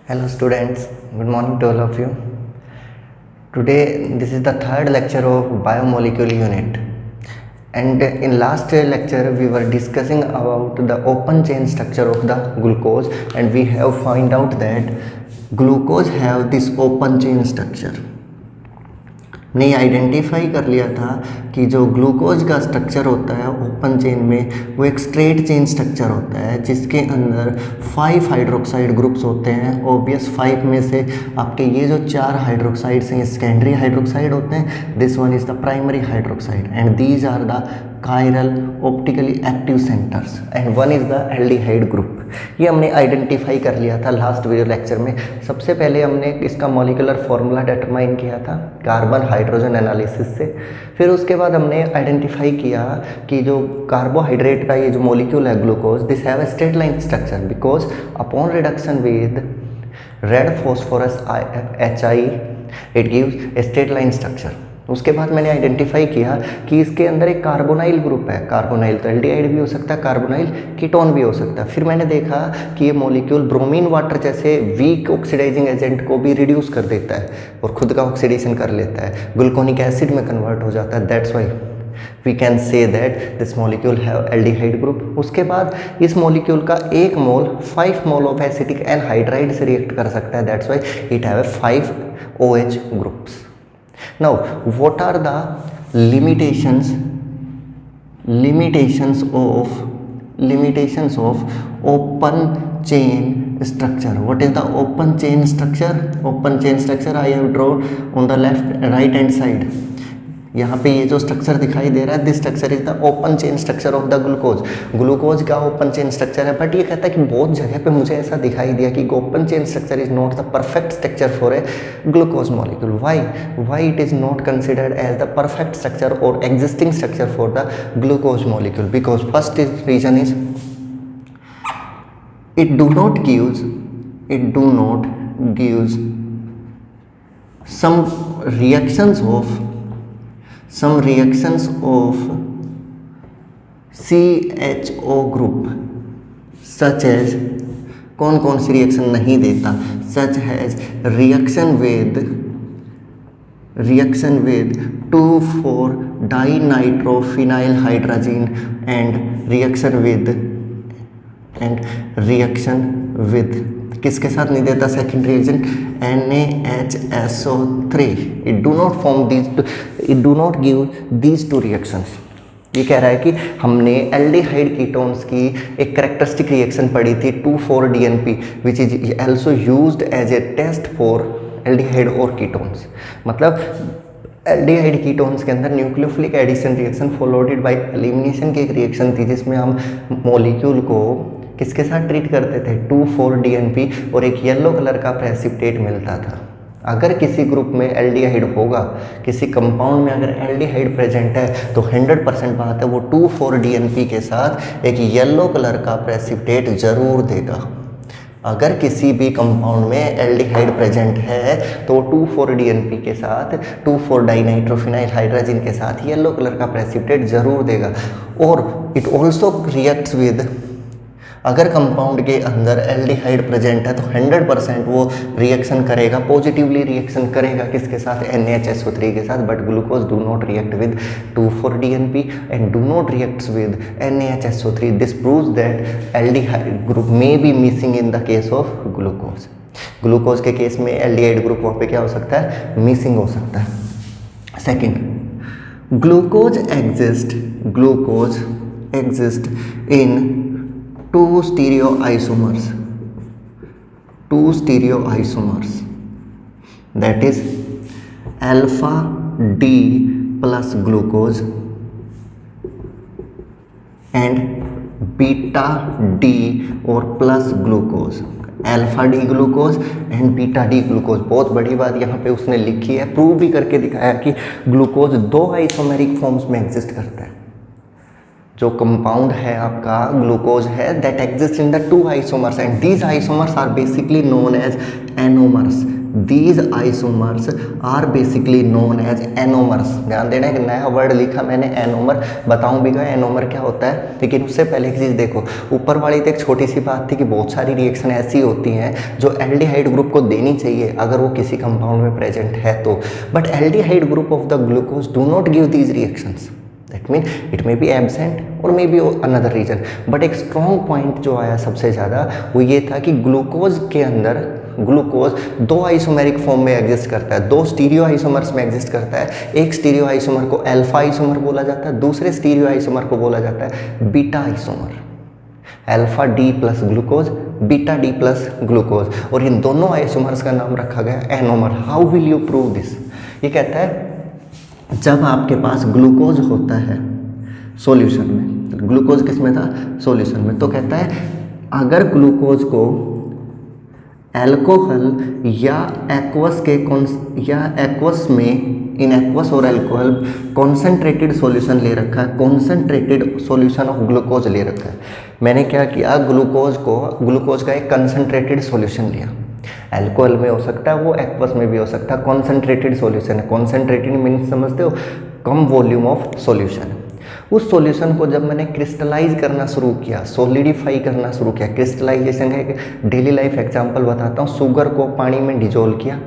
Hello students, good morning to all of you. Today this is the third lecture of biomolecule unit, and in last lecture we were discussing about the open chain structure of the glucose, and we have found out that glucose have this open chain structure. ने identify कर लिया था कि जो glucose का structure होता है open chain में वो एक स्ट्रेट चेन स्ट्रक्चर होता है जिसके अंदर 5 हाइड्रोक्साइड ग्रुप्स होते हैं। ऑब्वियस 5 में से आपके ये जो 4 हाइड्रोक्साइड्स हैं सेकेंडरी हाइड्रोक्साइड होते हैं। This one is the primary hydroxide and these are the chiral optically active centres and one is the aldehyde group. ये हमने आइडेंटिफाई कर लिया था लास्ट वीडियो लेक्चर में। सबसे पहले हमने इसका मॉलिक्यूलर फॉर्मूला डिटरमाइन किया था कार्बन हाइड्रोजन एनालिसिस से। फिर उसके बाद हमने आइडेंटिफाई किया कि जो कार्बोहाइड्रेट का ये जो मॉलिक्यूल है glucose, this have a straight line structure because upon reduction with red phosphorus HI it gives a straight line structure. उसके बाद मैंने आइडेंटिफाई किया कि इसके अंदर एक कार्बोनाइल ग्रुप है। कार्बोनाइल तो एल्डिहाइड भी हो सकता है, कार्बोनाइल कीटोन भी हो सकता है। फिर मैंने देखा कि ये मॉलिक्यूल ब्रोमीन वाटर जैसे वीक ऑक्सीडाइजिंग एजेंट को भी रिड्यूस कर देता है और खुद का ऑक्सीडेशन कर लेता है, ग्लूकोनिक एसिड में कन्वर्ट हो जाता है। That's why we can say that this molecule have aldehyde group. उसके बाद इस मॉलिक्यूल का 1 mole 5 mole of acetic anhydride से रिएक्ट कर सकता है। That's why it have 5 OH groups. Now, what are the limitations of open chain structure? What is the open chain structure? Open chain structure I have drawn on the right hand side. यहाँ पे ये जो structure दिखाई दे रहा है this structure is the open chain structure of the glucose. Glucose का open chain structure है, but ये कहता है कि बहुत जगह पे मुझे ऐसा दिखाई दिया कि open chain structure is not the perfect structure for a glucose molecule. Why it is not considered as the perfect structure और existing structure for the glucose molecule? Because first reason is it do not gives some reactions of CHO group such as कौन सी reaction नहीं देता, such as reaction with 2,4-dinitrophenylhydrazine and reaction with किसके साथ नहीं देता? Second reaction NaHSO3। It do not give these 2 reactions. ये कह रहा है कि हमने एल्डिहाइड कीटोन्स की एक कैरेक्टरिस्टिक रिएक्शन पढ़ी थी 2,4-DNP which is also used as a test for aldehyde और कीटोन्स। मतलब एल्डिहाइड कीटोन्स के अंदर nucleophilic addition reaction followed by elimination की एक रिएक्शन थी जिसमें हम मॉलिक्यूल को किसके साथ ट्रीट करते थे? 2,4-DNP और एक येलो कलर का प्रेसिपिटेट मिलता था। अगर किसी ग्रुप में एल्डिहाइड होगा, किसी कंपाउंड में अगर एल्डिहाइड प्रेजेंट है तो 100% बात है वो 2,4-DNP के साथ एक येलो कलर का प्रेसिपिटेट जरूर देगा। अगर किसी भी कंपाउंड में एल्डिहाइड प्रेजेंट है तो 2,4-DNP के साथ 2,4-डाइनाइट्रोफिनाइल के साथ येलो कलर का प्रेसिपिटेट जरूर देगा। और इट ऑल्सो रिएक्ट्स विद, अगर कंपाउंड के अंदर एल्डिहाइड प्रेजेंट है तो 100% वो रिएक्शन करेगा, पॉजिटिवली रिएक्शन करेगा किसके साथ? NaHSO3 के साथ। But glucose do not react with 2,4-DNP and do not reacts with NaHSO3। This proves that aldehyde group may be missing in the case of glucose. Glucose के case में aldehyde group वहाँ पे क्या हो सकता है? मिसिंग हो सकता है। Second, glucose exist in 2 stereoisomers that is alpha D plus glucose and beta D और plus glucose। Alpha D glucose and beta D glucose. बहुत बड़ी बात यहाँ पे उसने लिखी है, प्रूव भी करके दिखाया कि ग्लूकोज 2 आइसोमेरिक फॉर्म्स में एग्जिस्ट करता है। जो कंपाउंड है आपका ग्लूकोज है that exist in the 2 isomers and these isomers are basically known as anomers. These isomers are basically known as anomers. ध्यान देना, एक नया वर्ड लिखा मैंने एनोमर, बताऊं भी गया एनोमर क्या होता है। लेकिन उससे पहले एक चीज़ देखो, ऊपर वाली तो एक छोटी सी बात थी कि बहुत सारी रिएक्शन ऐसी होती हैं जो एल्डिहाइड ग्रुप को देनी चाहिए अगर वो किसी कंपाउंड में प्रेजेंट है तो, but aldehyde group of the glucose do not give these reactions. That mean it may be absent और may be another reason. But एक स्ट्रॉन्ग पॉइंट जो आया सबसे ज़्यादा वो ये था कि ग्लूकोज के अंदर ग्लूकोज 2 आइसोमेरिक फॉर्म में एग्जिस्ट करता है, 2 स्टीरियो आइसोमर्स में एग्जिस्ट करता है। एक स्टीरियो आइसोमर को अल्फा आइसोमर बोला जाता है, दूसरे स्टीरियो आइसोमर को बोला जाता है beta isomer. Alpha D plus glucose, beta D plus glucose, और इन दोनों आइसोमर्स का नाम रखा गया anomer. How will you prove this? ये कहता है जब आपके पास ग्लूकोज होता है सॉल्यूशन में, ग्लूकोज किस में था? सॉल्यूशन में, तो कहता है अगर ग्लूकोज को अल्कोहल या एक्वस में इन एक्वस और अल्कोहल कॉन्सेंट्रेटेड सॉल्यूशन ले रखा है, कॉन्सेंट्रेटेड सॉल्यूशन ऑफ ग्लूकोज ले रखा है। मैंने क्या किया, ग्लूकोज का एक कंसनट्रेटेड सॉल्यूशन लिया। अल्कोहल में हो सकता है, वो एक्वस में भी हो सकता है, कॉन्सेंट्रेटेड सॉल्यूशन है। कॉन्सेंट्रेटेड मीन्स समझते हो, कम वॉल्यूम ऑफ सॉल्यूशन। उस सॉल्यूशन को जब मैंने क्रिस्टलाइज करना शुरू किया, सॉलिडिफाई करना शुरू किया, क्रिस्टलाइजेशन का एक डेली लाइफ एग्जांपल बताता हूँ। शुगर को पानी में डिजोल्व किया,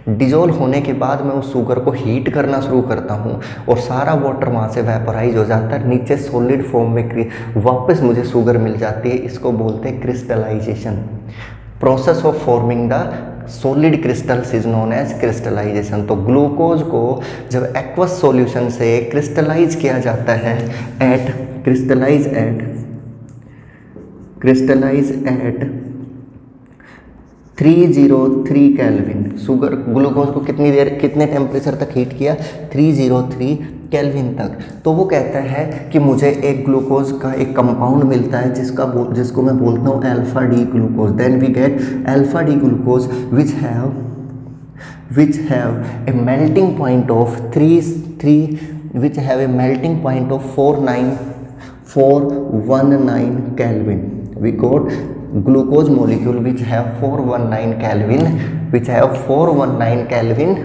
डिजोल्व होने के बाद मैं उस शुगर को हीट करना शुरू करता हूँ और सारा वाटर वहाँ से वेपराइज हो जाता है, नीचे सॉलिड फॉर्म में वापस मुझे शुगर मिल जाती है। इसको बोलते हैं crystallisation. Process of forming the solid crystals is known as crystallisation. तो ग्लूकोज को जब एक्वस सॉल्यूशन से क्रिस्टलाइज किया जाता है एट 303 केल्विन। शुगर ग्लूकोज को कितने टेम्परेचर तक हीट किया? 303 केल्विन तक। तो वो कहता है कि मुझे एक ग्लूकोज का एक कंपाउंड मिलता है जिसको मैं बोलता हूँ alpha D glucose. Then we get alpha D glucose which have a melting point of 419 Kelvin. We got glucose molecule which have 419 Kelvin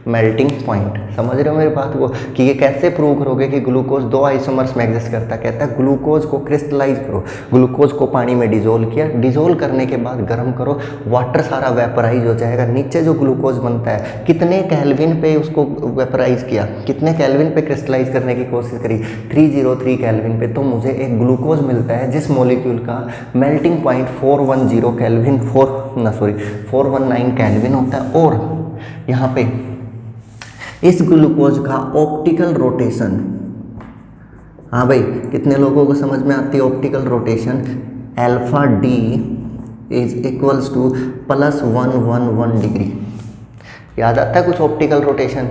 melting point. समझ रहे हो मेरी बात को कि ये कैसे प्रूव करोगे कि ग्लूकोज 2 आइसोमर्स में एग्जिस्ट करता है? कहता है ग्लूकोज को क्रिस्टलाइज करो, ग्लूकोज को पानी में डिजोल्व किया, डिजोल्व करने के बाद गर्म करो, वाटर सारा वेपराइज हो जाएगा, नीचे जो ग्लूकोज बनता है कितने केल्विन पे उसको वेपराइज किया, कितने केल्विन पे क्रिस्टलाइज करने की कोशिश करी? 303 केल्विन पे। तो मुझे एक ग्लूकोज मिलता है जिस मॉलिक्यूल का मेल्टिंग पॉइंट 419 केल्विन होता है। और यहाँ पे इस ग्लूकोज का ऑप्टिकल रोटेशन, हाँ भाई कितने लोगों को समझ में आती है optical rotation? Alpha D is equals to +111 degree. याद आता है कुछ ऑप्टिकल रोटेशन?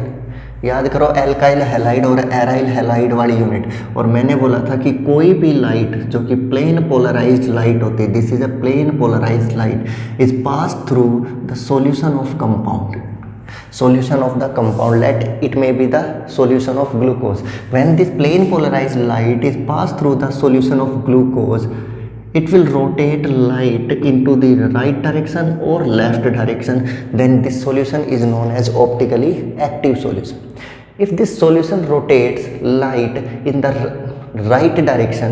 याद करो एल्काइल हैलाइड और एराइल हैलाइड वाली यूनिट। और मैंने बोला था कि कोई भी लाइट जो कि प्लेन पोलराइज्ड लाइट होती है, this is a plane polarised light, is pass through the solution of compound. Solution of the compound, let it may be the solution of glucose. When this plane polarized light is passed through the solution of glucose, it will rotate light into the right direction or left direction. Then this solution is known as optically active solution. If this solution rotates light in the right direction,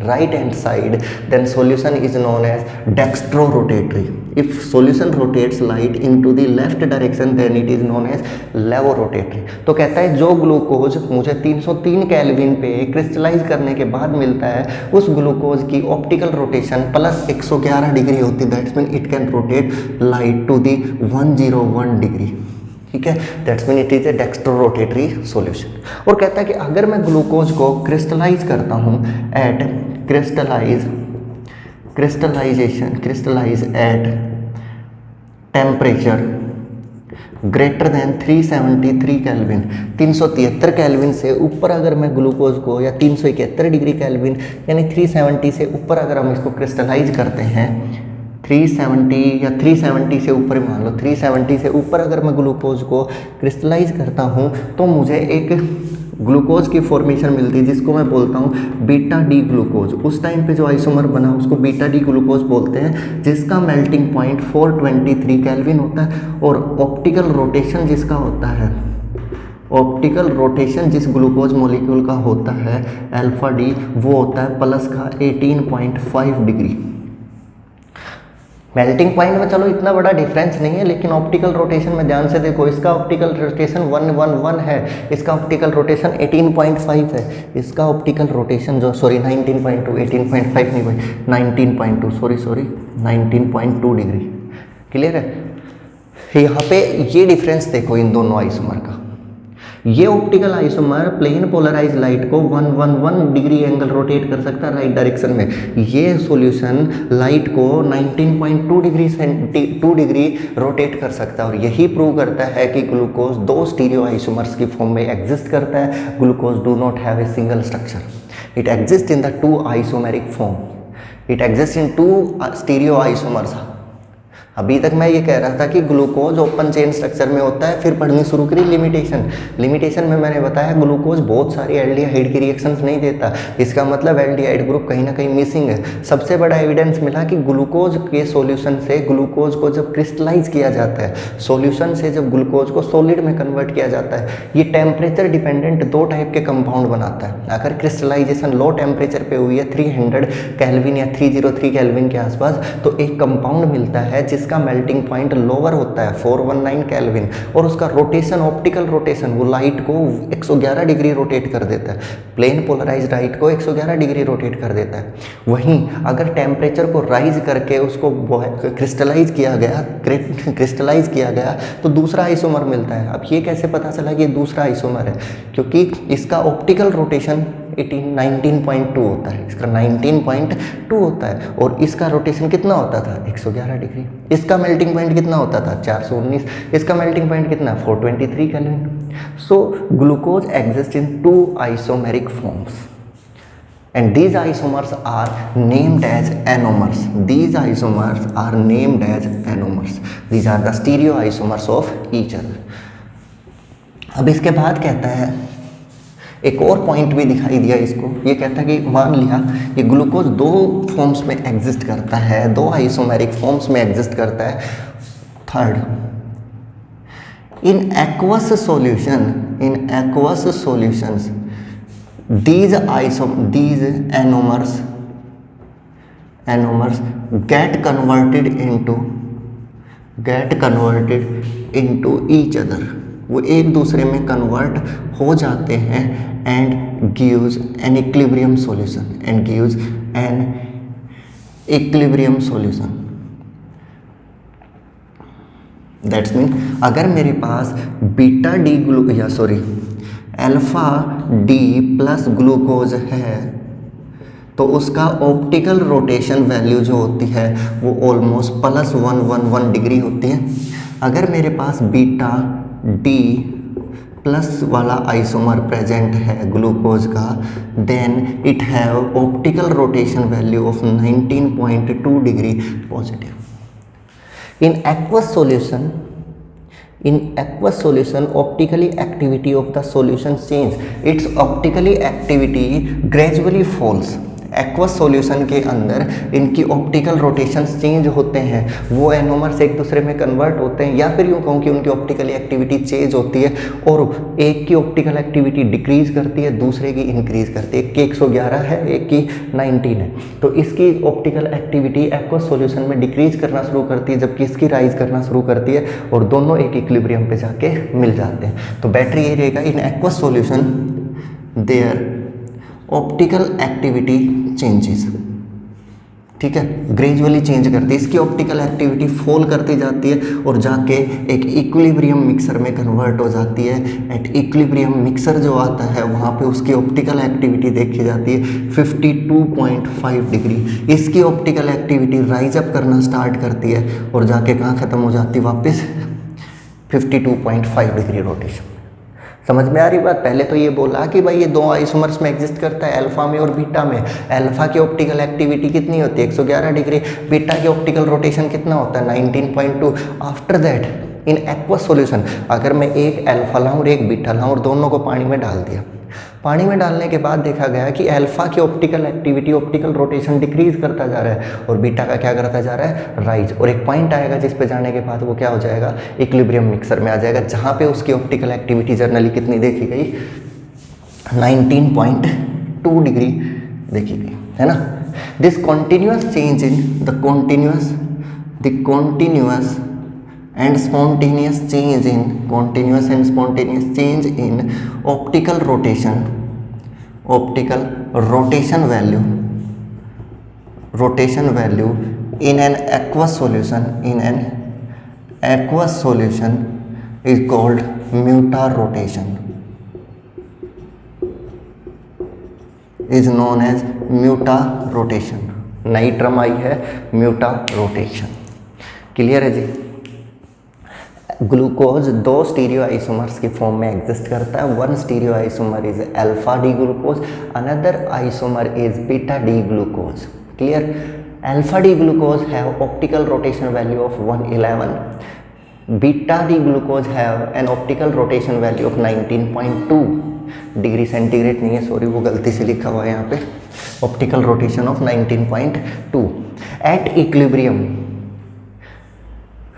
right hand side, then solution is known as dextrorotatory. If solution rotates light into the left direction, then it is known as levorotatory. तो कहता है जो glucose मुझे 303 kelvin पे crystallise करने के बाद मिलता है, उस ग्लूकोज की ऑप्टिकल रोटेशन +111 डिग्री होती है। That's mean it can rotate light to the 101 degree. ठीक है, that's mean it is a dextrorotatory solution. और कहता है कि अगर मैं ग्लूकोज को क्रिस्टलाइज करता हूँ at crystallise at temperature greater than 373 kelvin, 373 kelvin से ऊपर अगर मैं ग्लूकोज को, या 371 डिग्री केल्विन यानी 370 से ऊपर अगर हम इसको क्रिस्टलाइज करते हैं, 370 या 370 से ऊपर मान लो, 370 से ऊपर अगर मैं ग्लूकोज को क्रिस्टलाइज करता हूँ तो मुझे एक ग्लूकोज की फॉर्मेशन मिलती है जिसको मैं बोलता हूँ बीटा डी ग्लूकोज। उस टाइम पे जो आइसोमर बना उसको बीटा डी ग्लूकोज बोलते हैं, जिसका मेल्टिंग पॉइंट 423 केल्विन होता है और ऑप्टिकल रोटेशन जिसका होता है, ऑप्टिकल रोटेशन जिस ग्लूकोज मॉलिक्यूल का होता है अल्फा डी, वो होता है प्लस का 18.5 डिग्री। मेल्टिंग पॉइंट में चलो इतना बड़ा डिफरेंस नहीं है, लेकिन ऑप्टिकल रोटेशन में ध्यान से देखो, इसका ऑप्टिकल रोटेशन 111 है, इसका ऑप्टिकल रोटेशन 18.5 है, इसका ऑप्टिकल रोटेशन जो 19.2, 18.5 नहीं भाई 19.2 सॉरी 19.2 डिग्री। क्लियर है। यहाँ पे ये डिफरेंस देखो इन दोनों आइसोमर का। ये optical isomer plane polarise light को 111 डिग्री एंगल रोटेट कर सकता है राइट डायरेक्शन में। ये सॉल्यूशन लाइट को 19.2 डिग्री रोटेट कर सकता है, और यही प्रूव करता है कि ग्लूकोज दो स्टीरियो आइसोमर्स की फॉर्म में एग्जिस्ट करता है। Glucose do not have a single structure, it exist in the two isomeric form, it exist in two stereo isomers. अभी तक मैं ये कह रहा था कि ग्लूकोज ओपन चेन स्ट्रक्चर में होता है, फिर पढ़नी शुरू करी लिमिटेशन में मैंने बताया ग्लूकोज बहुत सारी एल्डिहाइड की रिएक्शंस नहीं देता, इसका मतलब एल्डिहाइड ग्रुप कहीं ना कहीं मिसिंग है। सबसे बड़ा एविडेंस मिला कि ग्लूकोज के सॉल्यूशन से ग्लूकोज को जब क्रिस्टलाइज किया जाता है, सॉल्यूशन से जब ग्लूकोज को सॉलिड में कन्वर्ट किया जाता है, ये टेम्परेचर डिपेंडेंट दो टाइप के कंपाउंड बनाता है। अगर क्रिस्टलाइजेशन लो टेम्परेचर पे हुई है 300 केल्विन या 303 केल्विन के आसपास, तो एक कंपाउंड मिलता है जिसका मेल्टिंग पॉइंट लोअर होता है 419 केल्विन, और उसका रोटेशन ऑप्टिकल रोटेशन वो लाइट को 111 डिग्री रोटेट कर देता है, प्लेन पोलराइज्ड लाइट को 111 डिग्री रोटेट कर देता है। वहीं अगर टेम्परेचर को राइज करके उसको क्रिस्टलाइज किया गया तो दूसरा आइसोमर मिलता है। अब ये कैसे पता चला कि ये दूसरा आइसोमर है, क्योंकि इसका ऑप्टिकल रोटेशन 19.2 होता है, इसका 19.2 होता है, और इसका रोटेशन कितना होता था 111 डिग्री। इसका मेल्टिंग पॉइंट कितना होता था 419, इसका मेल्टिंग पॉइंट कितना 423 kelvin. So glucose exist in two isomeric forms and these isomers are named as anomers. These isomers are named as anomers. These are the stereoisomers of each other. अब इसके बाद कहता है एक और पॉइंट भी दिखाई दिया इसको, ये कहता है कि मान लिया ये ग्लूकोज दो फॉर्म्स में एग्जिस्ट करता है, दो आइसोमेरिक फॉर्म्स में एग्जिस्ट करता है। Third, in aqueous solutions these anomers get converted into each other, वो एक दूसरे में कन्वर्ट हो जाते हैं and gives an equilibrium solution. That's mean अगर मेरे पास beta D alpha D plus glucose है तो उसका ऑप्टिकल रोटेशन वैल्यू जो होती है वो ऑलमोस्ट प्लस 111 डिग्री होती है। अगर मेरे पास बीटा डी प्लस वाला आइसोमर प्रेजेंट है ग्लूकोज का, then it have optical rotation value of 19.2 degree positive. In aqueous solution optically activity of the solution change, its optically activity gradually falls। Aqueous solution के अंदर इनकी optical rotations change होते हैं, वो anomers एक दूसरे में कन्वर्ट होते हैं, या फिर यूँ कहूँ कि उनकी ऑप्टिकल एक्टिविटी चेंज होती है और एक की ऑप्टिकल एक्टिविटी डिक्रीज करती है, दूसरे की इंक्रीज करती है। एक की 111 है, एक की 19 है, तो इसकी ऑप्टिकल एक्टिविटी एक्वस सॉल्यूशन में डिक्रीज करना शुरू करती है, जबकि इसकी राइज करना शुरू करती है, और दोनों एक इक्विलिब्रियम पे जाके मिल जाते हैं। तो बैटरी ये रहेगा, in aqueous solution their optical activity changes, ठीक है, ग्रेजुअली चेंज करती है, इसकी ऑप्टिकल एक्टिविटी फॉल करती जाती है और जाके एक इक्विलिब्रियम मिक्सर में कन्वर्ट हो जाती है। एट इक्विलिब्रियम मिक्सर जो आता है वहाँ पे उसकी ऑप्टिकल एक्टिविटी देखी जाती है 52.5 डिग्री। इसकी ऑप्टिकल एक्टिविटी राइज अप करना स्टार्ट करती है और जाके कहाँ ख़त्म हो जाती है वापस 52.5 डिग्री रोटेशन। समझ में आ रही बात? पहले तो ये बोला कि भाई ये दो आइसोमर्स में एग्जिस्ट करता है, अल्फा में और बीटा में। अल्फा की ऑप्टिकल एक्टिविटी कितनी होती है 111 डिग्री, बीटा की ऑप्टिकल रोटेशन कितना होता है 19.2। After that in aqueous solution अगर मैं एक अल्फा लाऊँ और एक बीटा लाऊँ और दोनों को पानी में डाल दिया पानी में डालने के बाद देखा गया कि अल्फा की optical activity, optical rotation decrease करता जा रहा है और बीटा का क्या करता जा रहा है, राइज। और एक पॉइंट आएगा जिस पे जाने के बाद वो क्या हो जाएगा, इक्विलिब्रियम मिक्सर में आ जाएगा, जहाँ पे उसकी ऑप्टिकल एक्टिविटी जनरली कितनी देखी गई, 19.2 डिग्री देखी गई, है ना। This continuous change in the continuous and spontaneous change in optical rotation value in an aqueous solution is called muta rotation, is known as muta rotation। नई टर्म आई है म्यूटा rotation. Clear है जी। ग्लूकोज 2 स्टीरियो आइसोमर्स की form में exist करता है। One stereo isomer is alpha D glucose, another isomer is beta D glucose. Clear. Alpha D glucose have optical rotation value of 111, beta D glucose have an optical rotation value of 19.2 degree centigrade नहीं है, sorry वो गलती से लिखा हुआ है यहाँ पे, optical rotation of 19.2। At equilibrium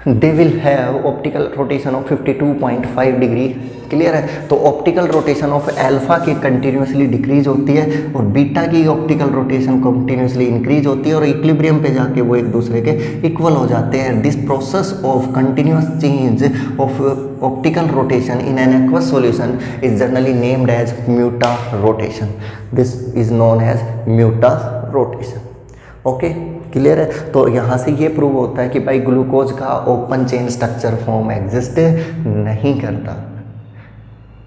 they will have optical rotation of 52.5 degree. Clear है। तो ऑप्टिकल रोटेशन ऑफ अल्फा की कंटिन्यूसली डिक्रीज होती है और बीटा की ऑप्टिकल रोटेशन कंटिन्यूसली इंक्रीज होती है और इक्विलिब्रियम पे जाके वो एक दूसरे के इक्वल हो जाते हैं। This process of continuous change of optical rotation in an aqueous solution is generally named as mutarotation. This is known as mutarotation. Okay, clear है। तो यहाँ से ये प्रूव होता है कि भाई ग्लूकोज का open chain structure form exist नहीं करता,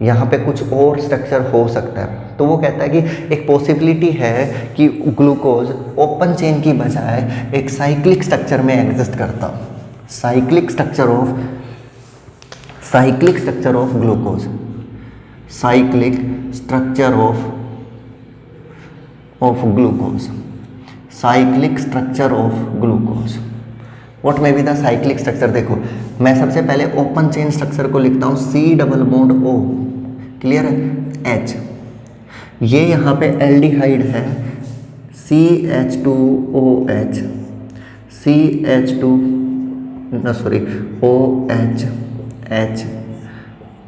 यहाँ पे कुछ और स्ट्रक्चर हो सकता है। तो वो कहता है कि एक पॉसिबिलिटी है कि ग्लूकोज ओपन चेन की बजाय एक साइक्लिक स्ट्रक्चर में एग्जिस्ट करता, cyclic structure of glucose, cyclic structure of glucose, cyclic structure of glucose. What may be the cyclic structure? देखो मैं सबसे पहले ओपन चेन स्ट्रक्चर को लिखता हूँ C double bond O। Clear है। H, ये यहाँ पे एल्डिहाइड है CH2OH, OH,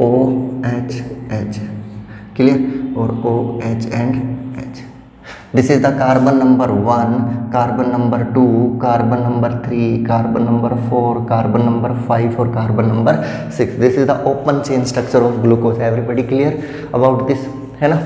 OH, क्लियर, और OH and H। This is the carbon number 1, carbon number 2, carbon number 3, carbon number 4, carbon number 5 और carbon number 6। This is the open chain structure of glucose. Everybody clear about this, है ना।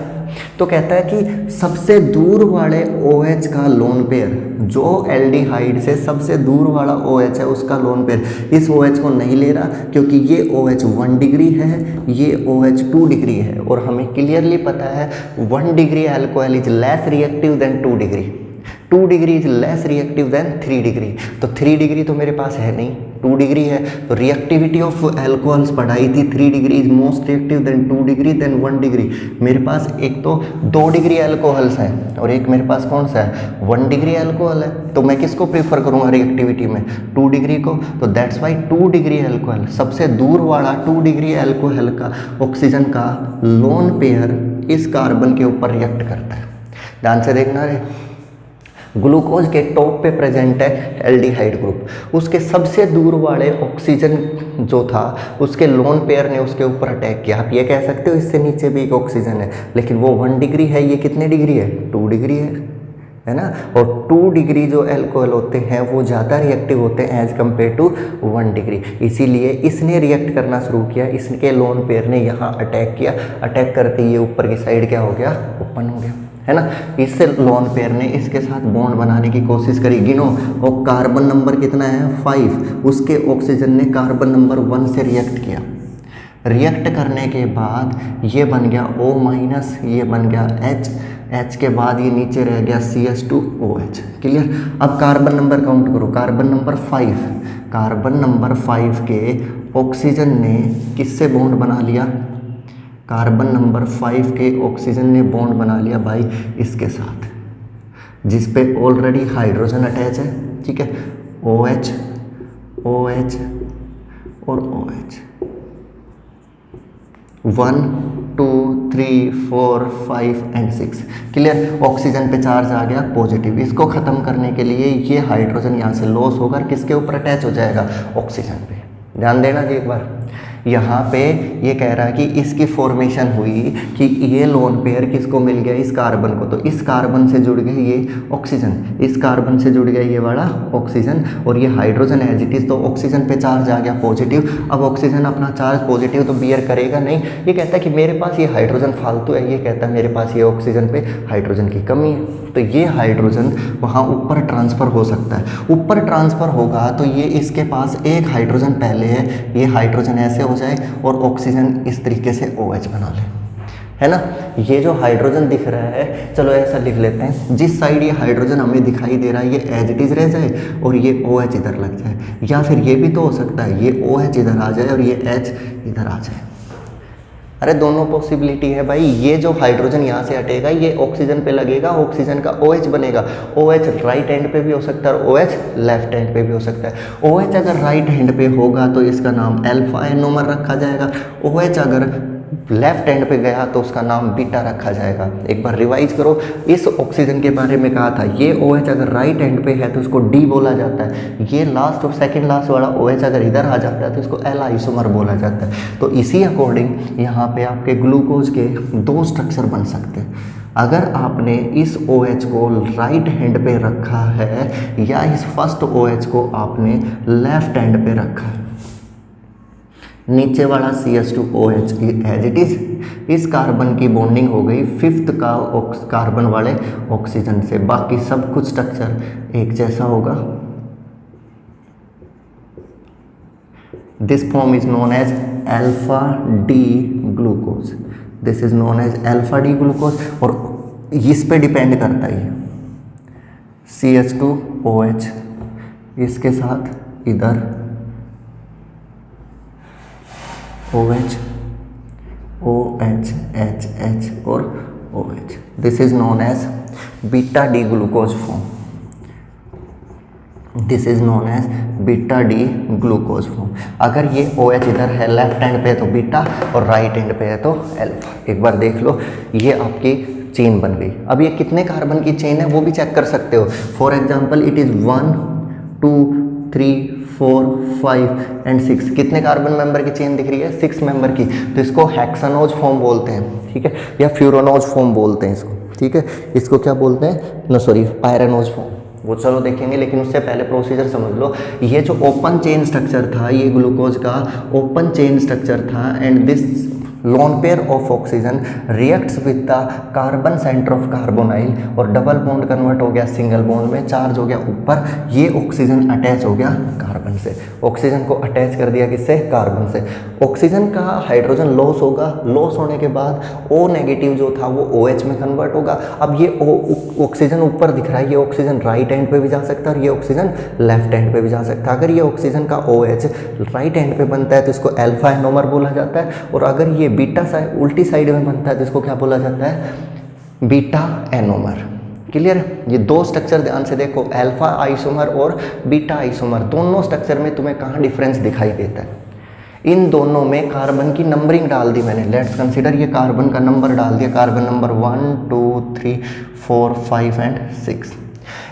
तो कहता है कि सबसे दूर वाले OH का लोन पेयर, जो एल्डिहाइड से सबसे दूर वाला OH है उसका लोन पेयर इस OH को नहीं ले रहा, क्योंकि ये OH 1 डिग्री है, ये OH 2 डिग्री है, और हमें क्लियरली पता है 1 degree alcohol is less reactive then 2 degree, 2 degree is less reactive than 3 degree. तो 3 डिग्री तो मेरे पास है नहीं, 2 डिग्री है। तो रिएक्टिविटी ऑफ अल्कोहल्स पढ़ाई थी, 3 degree is most reactive then 2 degree then 1 degree. मेरे पास एक तो 2 डिग्री अल्कोहल्स हैं और एक मेरे पास कौन सा है, 1 डिग्री अल्कोहल है। तो मैं किसको प्रीफर करूंगा रिएक्टिविटी में, 2 डिग्री को। तो दैट्स वाई 2 डिग्री अल्कोहल, सबसे दूर वाला 2 डिग्री अल्कोहल का ऑक्सीजन का लोन पेयर इस कार्बन के ऊपर रिएक्ट करता है। ध्यान से देखना रे, ग्लूकोज के टॉप पे प्रेजेंट है एल्डिहाइड ग्रुप, उसके सबसे दूर वाले ऑक्सीजन जो था उसके लोन पेयर ने उसके ऊपर अटैक किया। आप ये कह सकते हो इससे नीचे भी एक ऑक्सीजन है, लेकिन वो 1 डिग्री है, ये कितने डिग्री है, 2 डिग्री है ना। और 2 डिग्री जो अल्कोहल होते हैं वो ज़्यादा रिएक्टिव होते हैं एज कम्पेयर टू 1 डिग्री, इसीलिए इसने रिएक्ट करना शुरू किया, इसके लोन पेयर ने यहाँ अटैक किया। अटैक करते ही ये ऊपर की साइड क्या हो गया, ओपन हो गया, है ना। इससे लोन पेयर ने इसके साथ बॉन्ड बनाने की कोशिश करी। गिनो, और कार्बन नंबर कितना है, 5, उसके ऑक्सीजन ने कार्बन नंबर 1 से रिएक्ट किया। रिएक्ट करने के बाद ये बन गया O-, ये बन गया H के बाद ये नीचे रह गया CH2OH। क्लियर। अब कार्बन नंबर काउंट करो, कार्बन नंबर 5, कार्बन नंबर 5 के ऑक्सीजन ने किससे बॉन्ड बना लिया, कार्बन नंबर 5 के ऑक्सीजन ने बॉन्ड बना लिया भाई इसके साथ, जिस पे ऑलरेडी हाइड्रोजन अटैच है, ठीक है। OH, OH और OH, 1 2 3 4 5 एंड 6। क्लियर। ऑक्सीजन पे चार्ज आ गया पॉजिटिव। इसको ख़त्म करने के लिए ये हाइड्रोजन यहाँ से लॉस होकर किसके ऊपर अटैच हो जाएगा, ऑक्सीजन पे। ध्यान देना जी एक बार, यहाँ पे ये कह रहा है कि इसकी फॉर्मेशन हुई कि ये लोन पेयर किसको मिल गया, इस कार्बन को। तो इस कार्बन से जुड़ गए ये ऑक्सीजन, इस कार्बन से जुड़ गया ये वाला ऑक्सीजन, और ये हाइड्रोजन एज इट इज। तो ऑक्सीजन पे चार्ज आ गया पॉजिटिव। अब ऑक्सीजन अपना चार्ज पॉजिटिव तो बियर करेगा नहीं, ये कहता है कि मेरे पास ये हाइड्रोजन फालतू है, ये कहता है मेरे पास ये ऑक्सीजन पे हाइड्रोजन की कमी है। तो ये हाइड्रोजन वहाँ ऊपर ट्रांसफ़र हो सकता है। ऊपर ट्रांसफ़र होगा तो ये इसके पास एक हाइड्रोजन पहले है, ये हाइड्रोजन ऐसे हो जाए और ऑक्सीजन इस तरीके से OH बना ले, है ना। ये जो हाइड्रोजन दिख रहा है, चलो ऐसा लिख लेते हैं, जिस साइड ये हाइड्रोजन हमें दिखाई दे रहा है ये एज इट इज रह जाए और ये OH इधर लग जाए, या फिर ये भी तो हो सकता है ये OH इधर आ जाए और ये H इधर आ जाए। अरे दोनों पॉसिबिलिटी है भाई। ये जो हाइड्रोजन यहाँ से हटेगा ये ऑक्सीजन पे लगेगा, ऑक्सीजन का OH बनेगा। OH राइट हैंड पे भी हो सकता है और OH लेफ्ट हैंड पे भी हो सकता है। OH अगर राइट हैंड पे होगा तो इसका नाम अल्फा एनोमर रखा जाएगा। OH अगर लेफ्ट हैंड पे गया तो उसका नाम बीटा रखा जाएगा। एक बार रिवाइज करो, इस ऑक्सीजन के बारे में कहा था ये OH अगर राइट हैंड पे है तो उसको D बोला जाता है। ये लास्ट और सेकंड लास्ट वाला OH अगर इधर आ जाता है तो इसको L आइसोमर बोला जाता है। तो इसी अकॉर्डिंग यहाँ पे आपके ग्लूकोज के दो स्ट्रक्चर बन सकते हैं। अगर आपने इस OH को राइट हैंड पे रखा है या इस फर्स्ट OH को आपने लेफ्ट हैंड पे रखा है, नीचे वाला CH2OH एज इट इज, इस कार्बन की बॉन्डिंग हो गई फिफ्थ का कार्बन वाले ऑक्सीजन से, बाकी सब कुछ स्ट्रक्चर एक जैसा होगा। This form is known as alpha D glucose, this is known as alpha D glucose. और इस पे डिपेंड करता है CH2OH, इसके साथ इधर OH OH HH और OH, this is known as beta D glucose form, this is known as beta D glucose form. अगर ये OH इधर है लेफ्ट हैंड पे तो बीटा और राइट हैंड पे है तो अल्फा। एक बार देख लो, ये आपकी चेन बन गई। अब ये कितने कार्बन की चेन है वो भी चेक कर सकते हो। For example it is 1 2 3 4 5 and 6। कितने कार्बन मेंबर की चेन दिख रही है? 6 मेंबर की। तो इसको हेक्सानोज फॉर्म बोलते हैं, ठीक है, या फ्यूरोनोज फॉर्म बोलते हैं इसको, ठीक है। इसको क्या बोलते हैं? नो सॉरी, पायरानोज फॉर्म, वो चलो देखेंगे, लेकिन उससे पहले प्रोसीजर समझ लो। ये जो ओपन चेन स्ट्रक्चर था, ये ग्लूकोज का ओपन चेन स्ट्रक्चर था, and this lone pair of oxygen reacts with the carbon center of carbonyl और डबल बॉन्ड कन्वर्ट हो गया सिंगल बॉन्ड में, चार्ज हो गया ऊपर, ये ऑक्सीजन अटैच हो गया कार्बन से, ऑक्सीजन को अटैच कर दिया किससे? कार्बन से। ऑक्सीजन का हाइड्रोजन लॉस होगा, लॉस होने के बाद O नेगेटिव जो था वो OH में कन्वर्ट होगा। अब ये ऑक्सीजन ऊपर दिख रहा है, ये ऑक्सीजन राइट हैंड पे भी जा सकता है और ये ऑक्सीजन लेफ्ट हैंड पे भी जा सकता है। अगर ये ऑक्सीजन का OH राइट हैंड पे बनता है तो इसको अल्फा एनोमर बोला जाता है, और अगर ये बीटा साइड उल्टी साइड में बनता है तो इसको क्या बोला जाता है? Beta anomer. क्लियर? ये दो स्ट्रक्चर ध्यान से देखो, अल्फा आइसोमर और बीटा आइसोमर, दोनों स्ट्रक्चर में तुम्हें कहाँ डिफरेंस दिखाई देता है? इन दोनों में कार्बन की नंबरिंग डाल दी मैंने। लेट्स कंसीडर ये कार्बन का नंबर डाल दिया, कार्बन नंबर 1 2 3 4 5 एंड 6।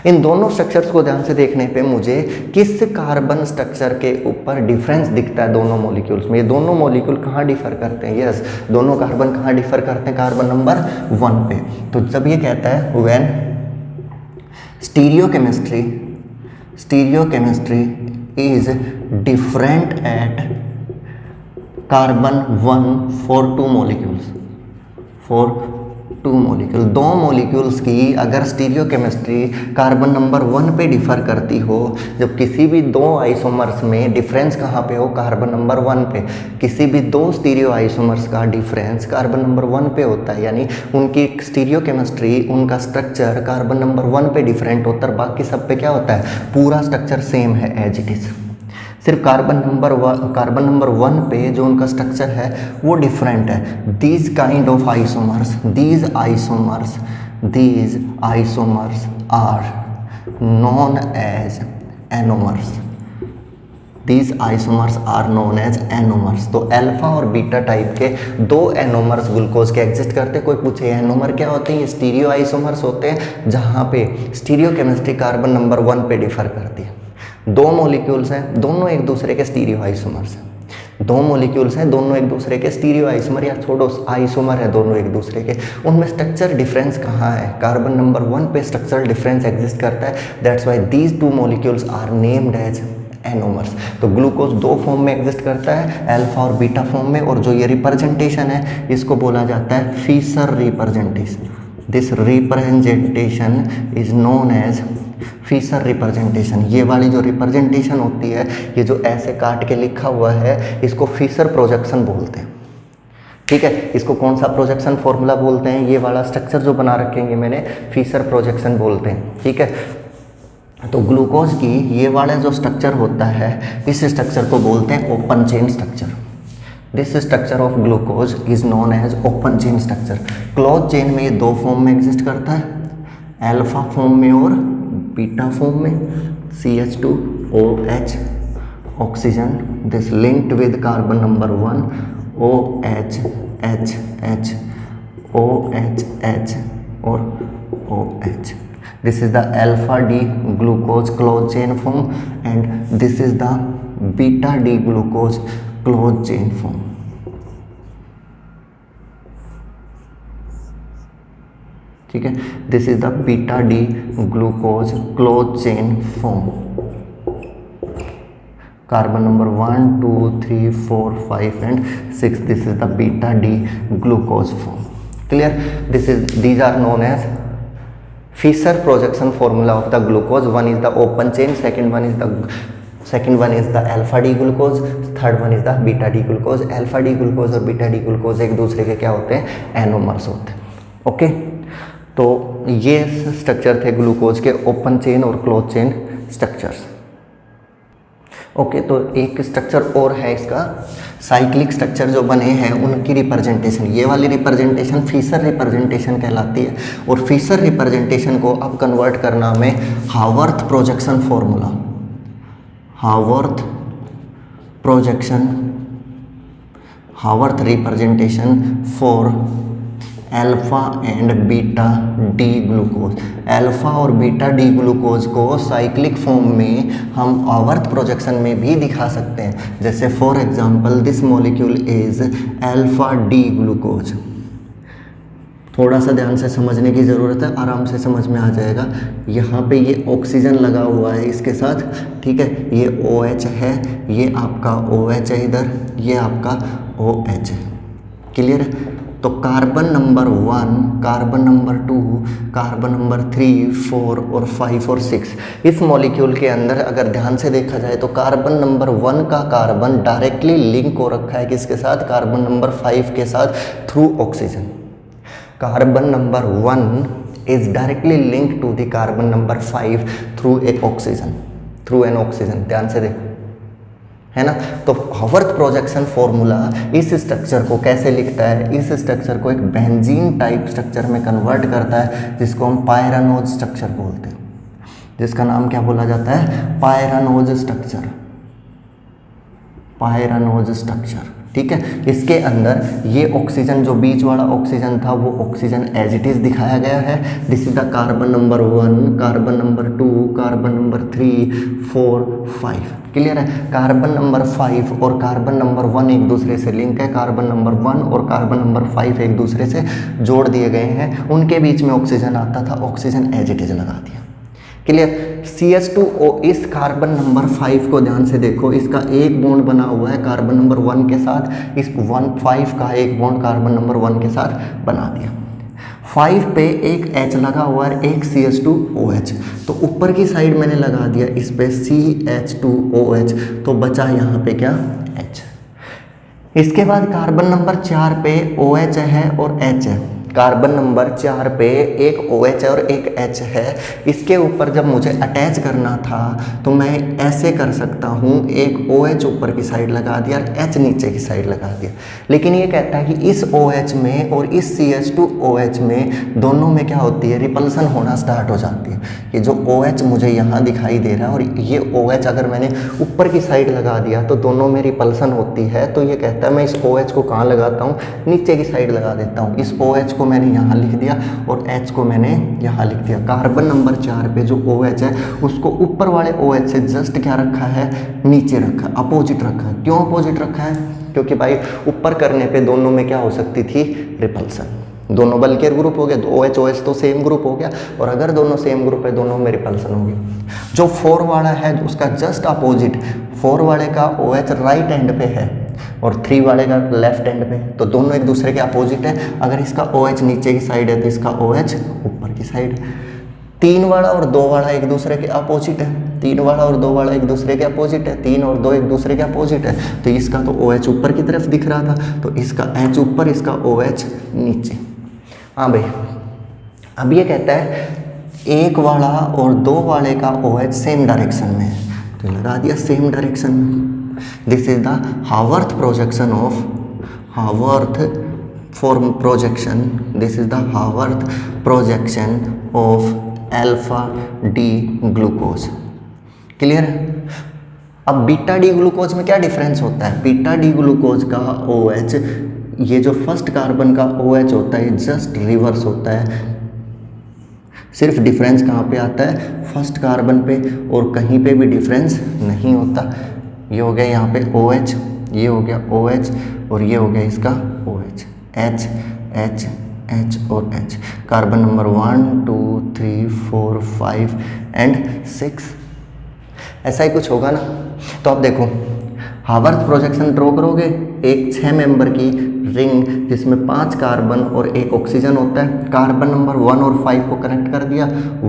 इन दोनों स्ट्रक्चर्स को ध्यान से देखने पे मुझे किस कार्बन स्ट्रक्चर के ऊपर डिफरेंस दिखता है दोनों मॉलिक्यूल्स में? ये दोनों मॉलिक्यूल कहाँ डिफर करते हैं? यस, दोनों कार्बन कहाँ डिफर करते हैं? कार्बन नंबर 1 पे। तो जब ये कहता है when stereochemistry is different at carbon 1 for 2 molecules, दो मॉलिक्यूल्स की अगर स्टीरियोकेमिस्ट्री कार्बन नंबर 1 पे डिफर करती हो, जब किसी भी दो आइसोमर्स में डिफरेंस कहाँ पे हो? कार्बन नंबर 1 पे। किसी भी दो स्टीरियो आइसोमर्स का डिफरेंस कार्बन नंबर 1 पे होता है, यानी उनकी स्टीरियोकेमिस्ट्री, उनका स्ट्रक्चर कार्बन नंबर 1 पे डिफरेंट होता है, बाकी सब पे क्या होता है? पूरा स्ट्रक्चर सेम है एज इट इज़। सिर्फ कार्बन नंबर 1 पे जो उनका स्ट्रक्चर है वो डिफरेंट है। These kind of isomers, these isomers are known as anomers, these isomers are known as anomers. तो अल्फा और बीटा टाइप के दो एनोमर्स ग्लूकोज के एग्जिस्ट करते हैं। कोई पूछे एनोमर क्या होते हैं? ये स्टीरियो आइसोमर्स होते हैं जहाँ पे स्टीरियो केमिस्ट्री कार्बन नंबर 1 पे डिफर करती है। दो मॉलिक्यूल्स हैं, दोनों एक दूसरे के स्टीरियो आइसोमर्स हैं। दो मॉलिक्यूल्स हैं, दोनों एक दूसरे के स्टीरियो आइसोमर या छोड़ो आइसोमर है दोनों एक दूसरे के। उनमें स्ट्रक्चर डिफरेंस कहाँ है? कार्बन नंबर 1 पे स्ट्रक्चरल डिफरेंस एग्जिस्ट करता है। That's why these two molecules are named as anomers. तो ग्लूकोज दो फॉर्म में एग्जिस्ट करता है, अल्फा और बीटा फॉर्म में, और जो ये रिप्रेजेंटेशन है इसको बोला जाता है Fischer representation. This representation is known as Fischer representation. ये वाली जो रिप्रेजेंटेशन होती है, ये जो ऐसे काट के लिखा हुआ है, इसको फीसर प्रोजेक्शन बोलते हैं। ठीक है, इसको कौन सा प्रोजेक्शन फॉर्मूला बोलते हैं? ये वाला स्ट्रक्चर जो बना रखेंगे मैंने, फीसर प्रोजेक्शन बोलते हैं। ठीक है, तो ग्लूकोज की ये वाला जो स्ट्रक्चर होता है, इस स्ट्रक्चर को बोलते हैं open chain structure. This structure of glucose is known as open chain structure. Close chain में ये दो फॉर्म में एग्जिस्ट करता है, अल्फा फॉर्म में और बीटा फॉर्म में। CH2OH oxygen, this linked with carbon number 1, OH और OH. This is the alpha D glucose closed chain form and this is the beta D glucose closed chain form. ठीक है, this is the beta D glucose close chain form. Carbon number 1, 2, 3, 4, 5 and 6, this is the beta D glucose form. Clear? these are known as Fisher projection formula of the glucose. One is the open chain, second one is the alpha D glucose, third one is the beta D glucose. Alpha D glucose और beta D glucose एक दूसरे के क्या होते हैं? Anomers होते हैं। Okay, तो ये स्ट्रक्चर थे ग्लूकोज के ओपन चेन और क्लोज चेन स्ट्रक्चर्स। ओके, तो एक स्ट्रक्चर और है इसका, साइक्लिक स्ट्रक्चर जो बने हैं उनकी रिप्रेजेंटेशन। ये वाली रिप्रेजेंटेशन फीसर रिप्रेजेंटेशन कहलाती है, और फीसर रिप्रेजेंटेशन को अब कन्वर्ट करना हमें Haworth projection formula, Haworth projection, Haworth representation for alpha and beta D glucose. Alpha और बीटा डी ग्लूकोज को साइक्लिक फॉर्म में हम आवर्त प्रोजेक्शन में भी दिखा सकते हैं। जैसे for example this molecule is alpha D glucose. थोड़ा सा ध्यान से समझने की ज़रूरत है, आराम से समझ में आ जाएगा। यहाँ पे ये ऑक्सीजन लगा हुआ है इसके साथ, ठीक है, ये OH है, ये आपका OH है, इधर ये आपका OH है। क्लियर है? तो carbon number 1, carbon number 2, carbon number 3, 4 और 5 और 6, इस मॉलिक्यूल के अंदर अगर ध्यान से देखा जाए तो कार्बन नंबर 1 का कार्बन डायरेक्टली लिंक हो रखा है किसके साथ? कार्बन नंबर 5 के साथ through oxygen. Carbon number 1 is directly link to the carbon number 5 through a oxygen, through an oxygen. ध्यान से देखो, है ना? तो हावर्थ प्रोजेक्शन फॉर्मूला इस स्ट्रक्चर को कैसे लिखता है? इस स्ट्रक्चर को एक बेंजीन टाइप स्ट्रक्चर में कन्वर्ट करता है, जिसको हम पायरानोज स्ट्रक्चर बोलते हैं, जिसका नाम क्या बोला जाता है? Pyranose structure, pyranose structure. ठीक है, इसके अंदर ये ऑक्सीजन जो बीच वाला ऑक्सीजन था वो ऑक्सीजन एज इट इज दिखाया गया है। This is the carbon number 1, carbon number 2, carbon number 3, 4, 5। Clear है? कार्बन नंबर 5 और कार्बन नंबर 1 एक दूसरे से लिंक है, कार्बन नंबर 1 और कार्बन नंबर 5 एक दूसरे से जोड़ दिए गए हैं, उनके बीच में ऑक्सीजन आता था, ऑक्सीजन एज इट इज लगा दिया। क्लियर? CH2O इस कार्बन नंबर 5 को ध्यान से देखो, इसका एक बॉन्ड बना हुआ है कार्बन नंबर 1 के साथ, इस 5 का एक बॉन्ड कार्बन नंबर 1 के साथ बना दिया। 5 पे एक H लगा हुआ है, एक CH2OH, तो ऊपर की साइड मैंने लगा दिया इस पे CH2OH, तो बचा यहाँ पे क्या? H। इसके बाद कार्बन नंबर 4 पे OH है और H है। कार्बन नंबर 4 पे एक OH और एक H है, इसके ऊपर जब मुझे अटैच करना था तो मैं ऐसे कर सकता हूँ, एक OH ऊपर की साइड लगा दिया और H नीचे की साइड लगा दिया। लेकिन ये कहता है कि इस OH में और इस CH2OH में दोनों में क्या होती है, रिपल्सन होना स्टार्ट हो जाती है। ये जो OH मुझे यहाँ दिखाई दे रहा है और ये OH अगर मैंने ऊपर की साइड लगा दिया तो दोनों में रिपल्सन होती है। तो ये कहता है मैं इस OH को कहाँ लगाता हूँ, नीचे की साइड लगा देता हूँ। इस OH को मैंने यहाँ लिख दिया और H को मैंने यहाँ लिख दिया। कार्बन नंबर 4 पे जो OH है उसको ऊपर वाले OH से जस्ट क्या रखा है, नीचे रखा है, अपोजिट रखा है। क्यों अपोजिट रखा है, क्योंकि भाई ऊपर करने पे दोनों में क्या हो सकती थी, रिपल्सन। दोनों बल्कि ग्रुप हो गया, OH OH तो सेम ग्रुप हो गया, और अगर दोनों सेम ग्रुप है दोनों में रिपल्सन होगी। जो 4 वाला है उसका जस्ट अपोजिट, 4 वाले का OH राइट एंड पे है और 3 वाले का लेफ्ट एंड पे, तो दोनों एक दूसरे के अपोजिट है। अगर इसका OH नीचे की साइड है तो इसका OH ऊपर की साइड। 3 वाला और 2 वाला एक दूसरे के अपोजिट है, 3 वाला और 2 वाला एक दूसरे के अपोजिट है, 3 और 2 एक दूसरे के अपोजिट है। तो इसका तो OH ऊपर की तरफ दिख रहा था, तो इसका H ऊपर, इसका OH नीचे। हाँ भाई, अब ये कहता है 1 वाला और 2 वाले का OH सेम डायरेक्शन में है, तो लगा दिया सेम डायरेक्शन में। This is the Haworth projection of, Haworth form projection, this is the Haworth projection of alpha D glucose. Clear है। अब बीटा डी ग्लूकोज में क्या डिफरेंस होता है, बीटा डी ग्लूकोज का OH, ये जो फर्स्ट कार्बन का OH होता है जस्ट रिवर्स होता है। सिर्फ डिफरेंस कहाँ पे आता है, फर्स्ट कार्बन पे, और कहीं पे भी डिफरेंस नहीं होता। ये हो गया यहाँ पे OH, ये हो गया OH, और ये हो गया इसका OH, H H H और H। कार्बन नंबर 1 2 3 4 5 एंड 6, ऐसा ही कुछ होगा ना। तो आप देखो हावर्थ प्रोजेक्शन ड्रॉ करोगे, एक 6 मेंबर की रिंग जिसमें 5 कार्बन और 1 ऑक्सीजन होता है। कार्बन नंबर 1 और 5 को कनेक्ट कर दिया,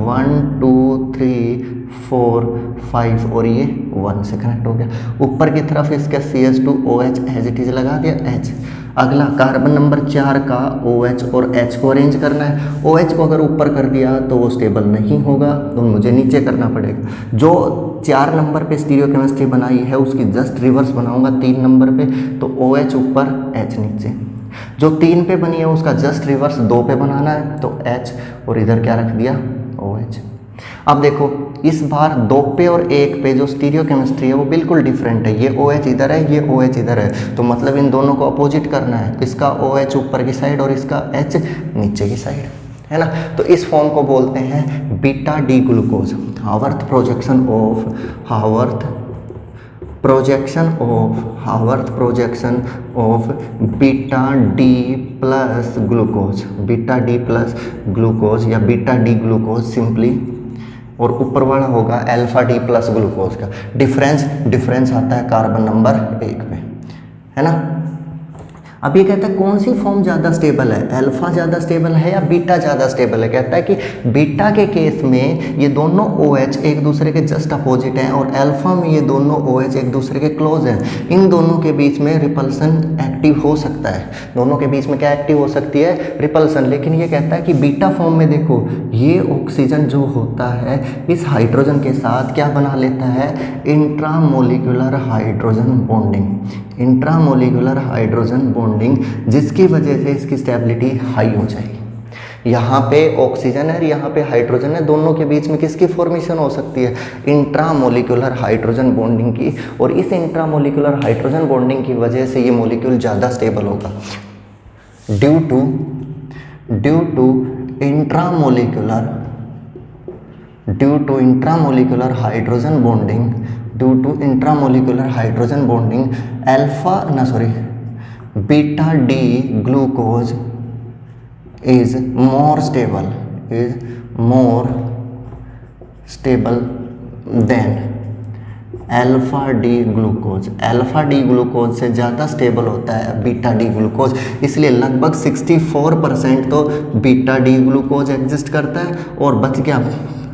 1 2 3 4 5, और ये 1 से कनेक्ट हो गया। ऊपर की तरफ इसका CH2OH एज इट इज लगा दिया, H। अगला कार्बन नंबर 4 का OH और H को अरेंज करना है। OH को अगर ऊपर कर दिया तो वो स्टेबल नहीं होगा, तो मुझे नीचे करना पड़ेगा। जो 4 नंबर पे स्टीरियोकेमिस्ट्री बनाई है उसकी जस्ट रिवर्स बनाऊंगा 3 नंबर पे, तो OH ऊपर H नीचे। जो 3 पे बनी है उसका जस्ट रिवर्स 2 पे बनाना है, तो H, और इधर क्या रख दिया, OH। अब देखो इस बार 2 पे और 1 पे जो स्टीरियोकेमिस्ट्री है वो बिल्कुल डिफरेंट है। ये OH इधर है, ये OH इधर है, तो मतलब इन दोनों को अपोजिट करना है। इसका OH ऊपर की साइड और इसका H नीचे की साइड, है ना। तो इस फॉर्म को बोलते हैं beta D glucose. Haworth projection of, Haworth projection of beta D plus glucose, beta D plus glucose या बीटा डी ग्लूकोज सिंपली, और ऊपर वाला होगा अल्फा डी प्लस ग्लूकोज का। डिफरेंस आता है कार्बन नंबर 1 पे, है ना। अब ये कहता है कौन सी फॉर्म ज़्यादा स्टेबल है, अल्फा ज़्यादा स्टेबल है या बीटा ज़्यादा स्टेबल है। कहता है कि बीटा के केस में ये दोनों OH एक दूसरे के जस्ट अपोजिट हैं, और अल्फा में ये दोनों OH एक दूसरे के क्लोज हैं। इन दोनों के बीच में रिपल्सन एक्टिव हो सकता है, दोनों के बीच में क्या एक्टिव हो सकती है, रिपल्सन। लेकिन ये कहता है कि बीटा फॉर्म में देखो ये ऑक्सीजन जो होता है इस हाइड्रोजन के साथ क्या बना लेता है, intramolecular hydrogen bonding, intramolecular hydrogen bonding, जिसकी वजह से इसकी स्टेबिलिटी हाई हो जाएगी। यहाँ पे ऑक्सीजन है, यहाँ पे हाइड्रोजन है, दोनों के बीच में किसकी फॉर्मेशन हो सकती है, इंट्रामोलिकुलर हाइड्रोजन बॉन्डिंग की। और इस इंट्रामोलिकुलर हाइड्रोजन बॉन्डिंग की वजह से ये मॉलिक्यूल ज़्यादा स्टेबल होगा। Due to intramolecular hydrogen bonding, due to intramolecular hydrogen bonding, beta D glucose is more stable than alpha D glucose. Alpha D glucose से ज़्यादा स्टेबल होता है बीटा डी ग्लूकोज, इसलिए लगभग 64% तो बीटा डी ग्लूकोज एग्जिस्ट करता है, और बच गया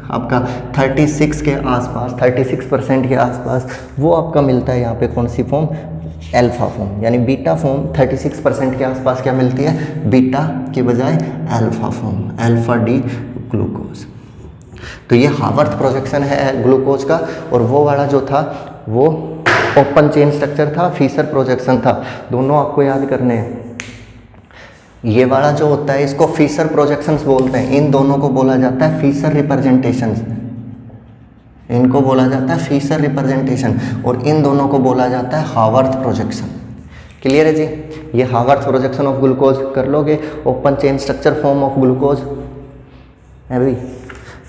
आपका 36 के आसपास, 36% के आसपास वो आपका मिलता है यहाँ पे कौन सी फॉर्म, अल्फा फॉर्म, यानी बीटा फॉर्म 36% के आसपास क्या मिलती है, बीटा की बजाय alpha form, alpha D glucose. तो ये हावर्थ प्रोजेक्शन है ग्लूकोज का, और वो वाला जो था वो ओपन चेन स्ट्रक्चर था, फिशर प्रोजेक्शन था। दोनों आपको याद करने हैं। ये वाला जो होता है इसको फिशर प्रोजेक्शंस बोलते हैं, इन दोनों को बोला जाता है फिशर रिप्रेजेंटेशंस, इनको बोला जाता है फिशर रिप्रेजेंटेशन, और इन दोनों को बोला जाता है हावर्थ प्रोजेक्शन। क्लियर है जी। ये हावर्थ प्रोजेक्शन ऑफ ग्लूकोज कर लोगे, open chain structure form of glucose है भाई,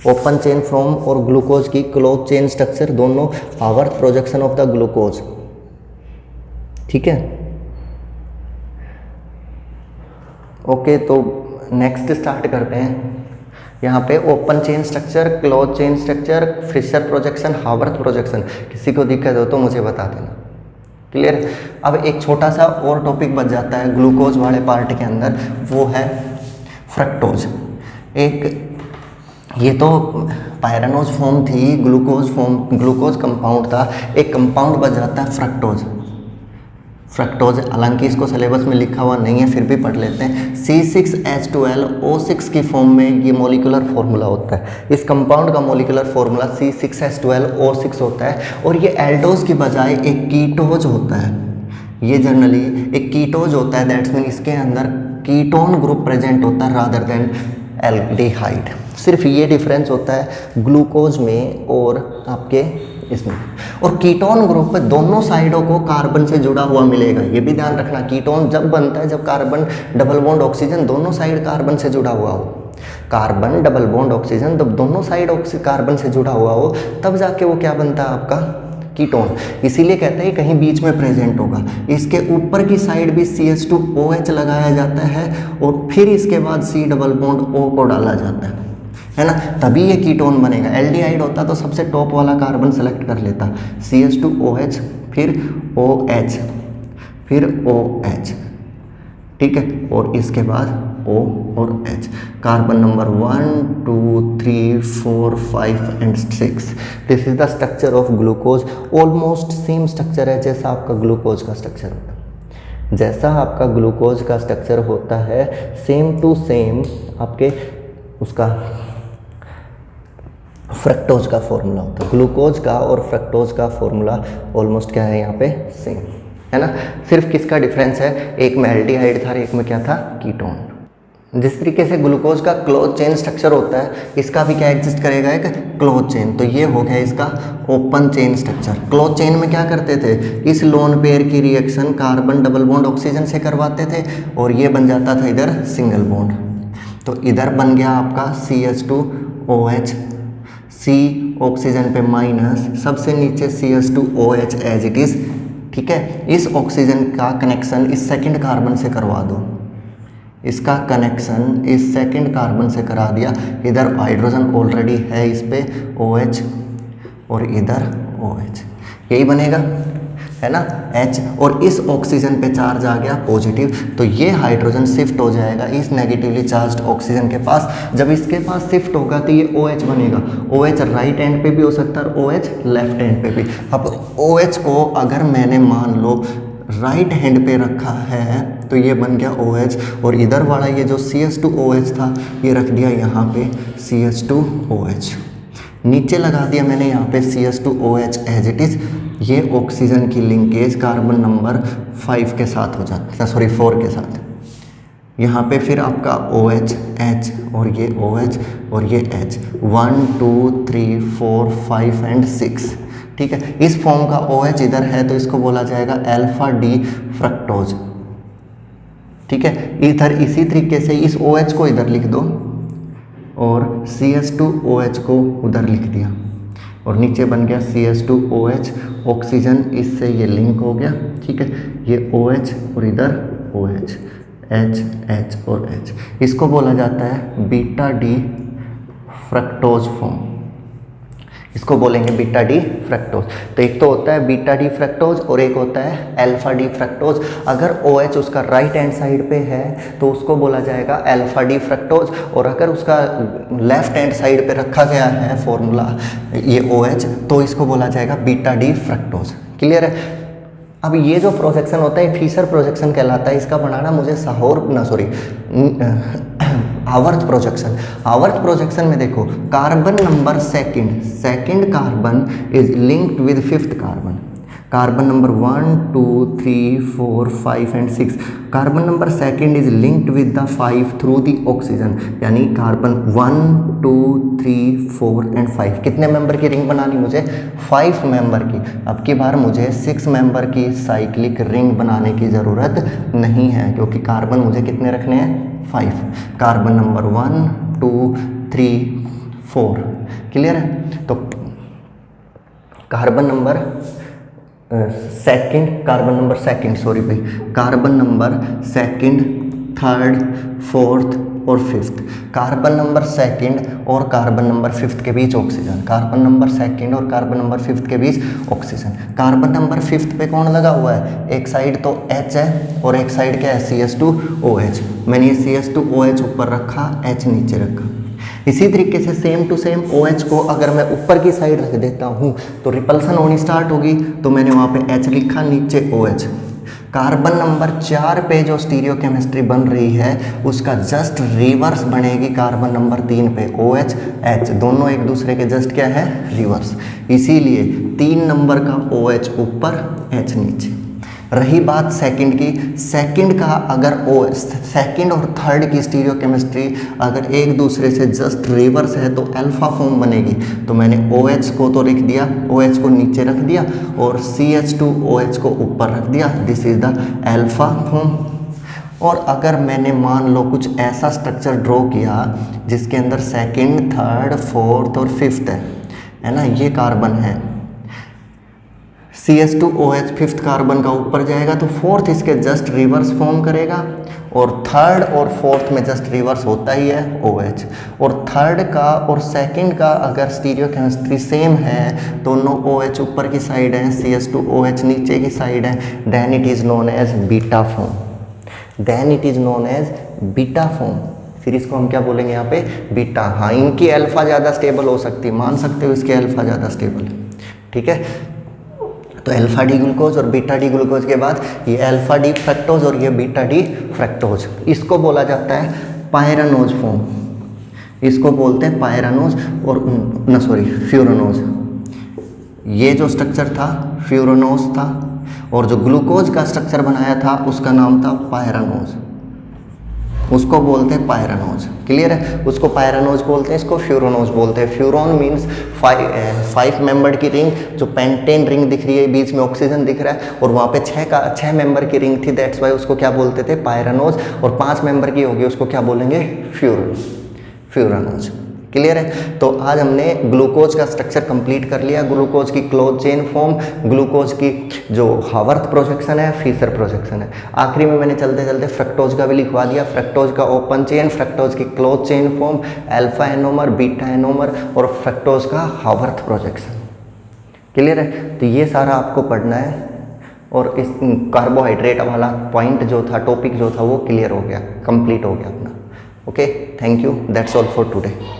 ओपन चेन फॉर्म और ग्लूकोज की क्लोज चेन स्ट्रक्चर, दोनों Haworth projection of the glucose. ठीक है, ओके। तो नेक्स्ट स्टार्ट करते हैं। यहाँ पे open chain structure, close chain structure, Fischer projection, Haworth projection, किसी को दिक्कत हो तो मुझे बता देना। क्लियर। अब एक छोटा सा और टॉपिक बच जाता है ग्लूकोज वाले पार्ट के अंदर, वो है फ्रक्टोज। एक ये तो पायरानोज फॉर्म थी, ग्लूकोज फॉर्म, ग्लूकोज कंपाउंड था, एक कंपाउंड बच जाता है फ्रक्टोज। फ्रक्टोज, हालांकि इसको सिलेबस में लिखा हुआ नहीं है, फिर भी पढ़ लेते हैं। C6H12O6 की फॉर्म में ये मॉलिक्यूलर फार्मूला होता है। इस कंपाउंड का मॉलिक्यूलर फार्मूला C6H12O6 होता है, और ये एल्डोज की बजाय एक कीटोज होता है। ये जनरली एक कीटोज होता है, दैट्स मीन इसके अंदर कीटोन ग्रुप प्रेजेंट होता है रादर देन एल्डिहाइड। सिर्फ ये डिफरेंस होता है ग्लूकोज में और आपके इसमें। और कीटोन ग्रुप पे दोनों साइडों को कार्बन से जुड़ा हुआ मिलेगा, ये भी ध्यान रखना। कीटोन जब बनता है जब कार्बन डबल बॉन्ड ऑक्सीजन दोनों साइड कार्बन से जुड़ा हुआ हो, कार्बन डबल बॉन्ड ऑक्सीजन जब दोनों साइड कार्बन से जुड़ा हुआ हो, तब जाके वो क्या बनता है आपका कीटोन। इसीलिए कहते हैं कहीं बीच में प्रेजेंट होगा। इसके ऊपर की साइड भी CH2OH लगाया जाता है, और फिर इसके बाद C डबल बॉन्ड O को डाला जाता है ना, तभी ये कीटोन बनेगा। एल्डिहाइड होता तो सबसे टॉप वाला कार्बन सेलेक्ट कर लेता, CH2OH, फिर OH, फिर OH, ठीक है, और इसके बाद O और H। Carbon number 1, 2, 3, 4, 5 and 6। This is the structure of glucose. Almost same structure है जैसा आपका ग्लूकोज का स्ट्रक्चर होता है, जैसा आपका ग्लूकोज का स्ट्रक्चर होता है, सेम टू सेम आपके उसका फ्रक्टोज का फॉर्मूला होता है। ग्लूकोज का और फ्रक्टोज का फॉर्मूला ऑलमोस्ट क्या है यहाँ पे सेम है ना। सिर्फ किसका डिफरेंस है, एक में एल्डिहाइड था, एक में क्या था, कीटोन। जिस तरीके से ग्लूकोज का क्लोज चेन स्ट्रक्चर होता है, इसका भी क्या एग्जिस्ट करेगा, एक क्लोज चेन। तो ये हो गया इसका open chain structure. Close chain में क्या करते थे, इस लोन पेयर की reaction carbon double bond oxygen से करवाते थे, और ये बन जाता था इधर सिंगल बॉन्ड। तो इधर बन गया आपका CH2OH, C ऑक्सीजन पे माइनस, सबसे नीचे CH2OH एज इट इज। ठीक है, इस ऑक्सीजन का कनेक्शन इस सेकंड कार्बन से करवा दो, इसका कनेक्शन इस सेकंड कार्बन से करा दिया। इधर हाइड्रोजन ऑलरेडी है इस पे OH, और इधर OH, यही बनेगा है ना H, और इस ऑक्सीजन पे चार्ज आ गया पॉजिटिव, तो ये हाइड्रोजन शिफ्ट हो जाएगा इस नेगेटिवली चार्ज्ड ऑक्सीजन के पास। जब इसके पास शिफ्ट होगा तो ये OH बनेगा। OH राइट एंड पे भी हो सकता है, OH लेफ्ट एंड पे भी। अब OH को अगर मैंने मान लो राइट हैंड पे रखा है तो ये बन गया OH, और इधर वाला ये जो CH2OH था ये रख दिया यहाँ पे CH2OH, नीचे लगा दिया मैंने यहाँ पे CH2OH एज इट इज। ये ऑक्सीजन की लिंकेज कार्बन नंबर 5 के साथ हो जाता है, सॉरी 4 के साथ। यहाँ पे फिर आपका OH, H, और ये OH और ये H, 1, 2, 3, 4, 5 एंड 6। ठीक है, इस फॉर्म का OH इधर है तो इसको बोला जाएगा अल्फा डी फ्रक्टोज। ठीक है, इधर इसी तरीके से इस OH को इधर लिख दो और CH2OH को उधर लिख दिया, और नीचे बन गया CH2OH, ऑक्सीजन इससे ये लिंक हो गया। ठीक है, ये OH और इधर OH, H, H और H, इसको बोला जाता है बीटा डी फ्रक्टोज फॉर्म, इसको बोलेंगे बीटा डी फ्रक्टोज। तो एक तो होता है बीटा डी फ्रक्टोज और एक होता है अल्फा डी फ्रक्टोज। अगर OH उसका राइट हैंड साइड पे है तो उसको बोला जाएगा अल्फा डी फ्रक्टोज, और अगर उसका लेफ्ट हैंड साइड पे रखा गया है फॉर्मूला ये OH तो इसको बोला जाएगा बीटा डी फ्रक्टोज। क्लियर है। अब ये जो प्रोजेक्शन होता है फिशर प्रोजेक्शन कहलाता है। इसका बनाना मुझे आवर्त प्रोजेक्शन। आवर्त प्रोजेक्शन में देखो carbon number second carbon is linked with fifth carbon. Carbon number 1 2 3 4 5 and 6, carbon number second is linked with the 5 through the oxygen. यानी कार्बन 1 2 3 4 एंड 5 कितने मेंबर की रिंग बनानी मुझे? 5 मेंबर की। अब की बार मुझे 6 मेंबर की साइक्लिक रिंग बनाने की ज़रूरत नहीं है, क्योंकि कार्बन मुझे कितने रखने हैं? 5। कार्बन नंबर 1 2 3 4 क्लियर है। तो carbon number carbon number second, third, fourth और फिफ्थ। कार्बन नंबर सेकंड और कार्बन नंबर फिफ्थ के बीच ऑक्सीजन। कार्बन नंबर सेकंड और कार्बन नंबर फिफ्थ के बीच ऑक्सीजन। कार्बन नंबर फिफ्थ पे कौन लगा हुआ है? एक साइड तो H है और एक साइड क्या है? CH2OH। मैंने ये CH2OH ऊपर रखा, H नीचे रखा। इसी तरीके से सेम टू सेम OH को अगर मैं ऊपर की साइड रख देता हूँ तो रिपल्सन होनी स्टार्ट होगी, तो मैंने वहाँ पे H लिखा, नीचे OH। कार्बन नंबर 4 पे जो स्टीरियो केमिस्ट्री बन रही है उसका जस्ट रिवर्स बनेगी कार्बन नंबर 3 पे, OH H दोनों एक दूसरे के जस्ट क्या है? रिवर्स। इसीलिए 3 नंबर का OH ऊपर, H नीचे। रही बात सेकंड की, सेकंड का अगर सेकंड और थर्ड की स्टीरियो केमिस्ट्री अगर एक दूसरे से जस्ट रिवर्स है तो अल्फा फॉर्म बनेगी। तो मैंने OH को तो लिख दिया, OH को नीचे रख दिया और CH2OH को ऊपर रख दिया, this is the alpha form. और अगर मैंने मान लो कुछ ऐसा स्ट्रक्चर ड्रॉ किया जिसके अंदर सेकंड, थर्ड, फोर्थ और फिफ्थ है ना, ये कार्बन है, CH2OH फिफ्थ कार्बन का ऊपर जाएगा तो फोर्थ इसके जस्ट रिवर्स फॉर्म करेगा, और थर्ड और फोर्थ में जस्ट रिवर्स होता ही है OH। और थर्ड का और सेकंड का अगर स्टीरियो केमिस्ट्री सेम है, दोनों OH ऊपर की साइड है, CH2OH नीचे की साइड है, then it is known as beta form. फिर इसको हम क्या बोलेंगे यहाँ पे? बीटा। हाँ, इनकी अल्फा ज़्यादा स्टेबल हो सकती है, मान सकते हो इसके अल्फा ज़्यादा स्टेबल है, ठीक है। तो अल्फा डी ग्लूकोज और बीटा डी ग्लूकोज के बाद ये अल्फा डी फ्रक्टोज और ये बीटा डी फ्रक्टोज, इसको बोला जाता है पायरानोज फॉर्म। इसको बोलते हैं पायरानोज और फ्यूरानोज। ये जो स्ट्रक्चर था फ्यूरानोज था, और जो ग्लूकोज का स्ट्रक्चर बनाया था उसका नाम था पायरानोज, उसको बोलते हैं पायरानोज। क्लियर है? उसको पायरानोज बोलते हैं, इसको फ्यूरानोज बोलते हैं। फ्यूरॉन मीन्स 5 मेंबर की रिंग, जो पेंटेन रिंग दिख रही है, बीच में ऑक्सीजन दिख रहा है, और वहाँ पे 6 मेंबर की रिंग थी, दैट्स वाई उसको क्या बोलते थे? पायरानोज। और 5 मेंबर की होगी उसको क्या बोलेंगे? फ्यूरानोज। क्लियर है? तो आज हमने ग्लूकोज का स्ट्रक्चर कंप्लीट कर लिया, ग्लूकोज की क्लोज चेन फॉर्म, ग्लूकोज की जो हावर्थ प्रोजेक्शन है, फिशर प्रोजेक्शन है। आखिरी में मैंने चलते चलते फ्रक्टोज का भी लिखवा दिया, फ्रक्टोज का ओपन चेन, फ्रक्टोज की close chain form, alpha anomer, beta anomer और फ्रक्टोज का हावर्थ प्रोजेक्शन। क्लियर है? तो ये सारा आपको पढ़ना है, और इस कार्बोहाइड्रेट वाला पॉइंट जो था, टॉपिक जो था, वो क्लियर हो गया, कंप्लीट हो गया अपना। Okay, thank you, that's all for today.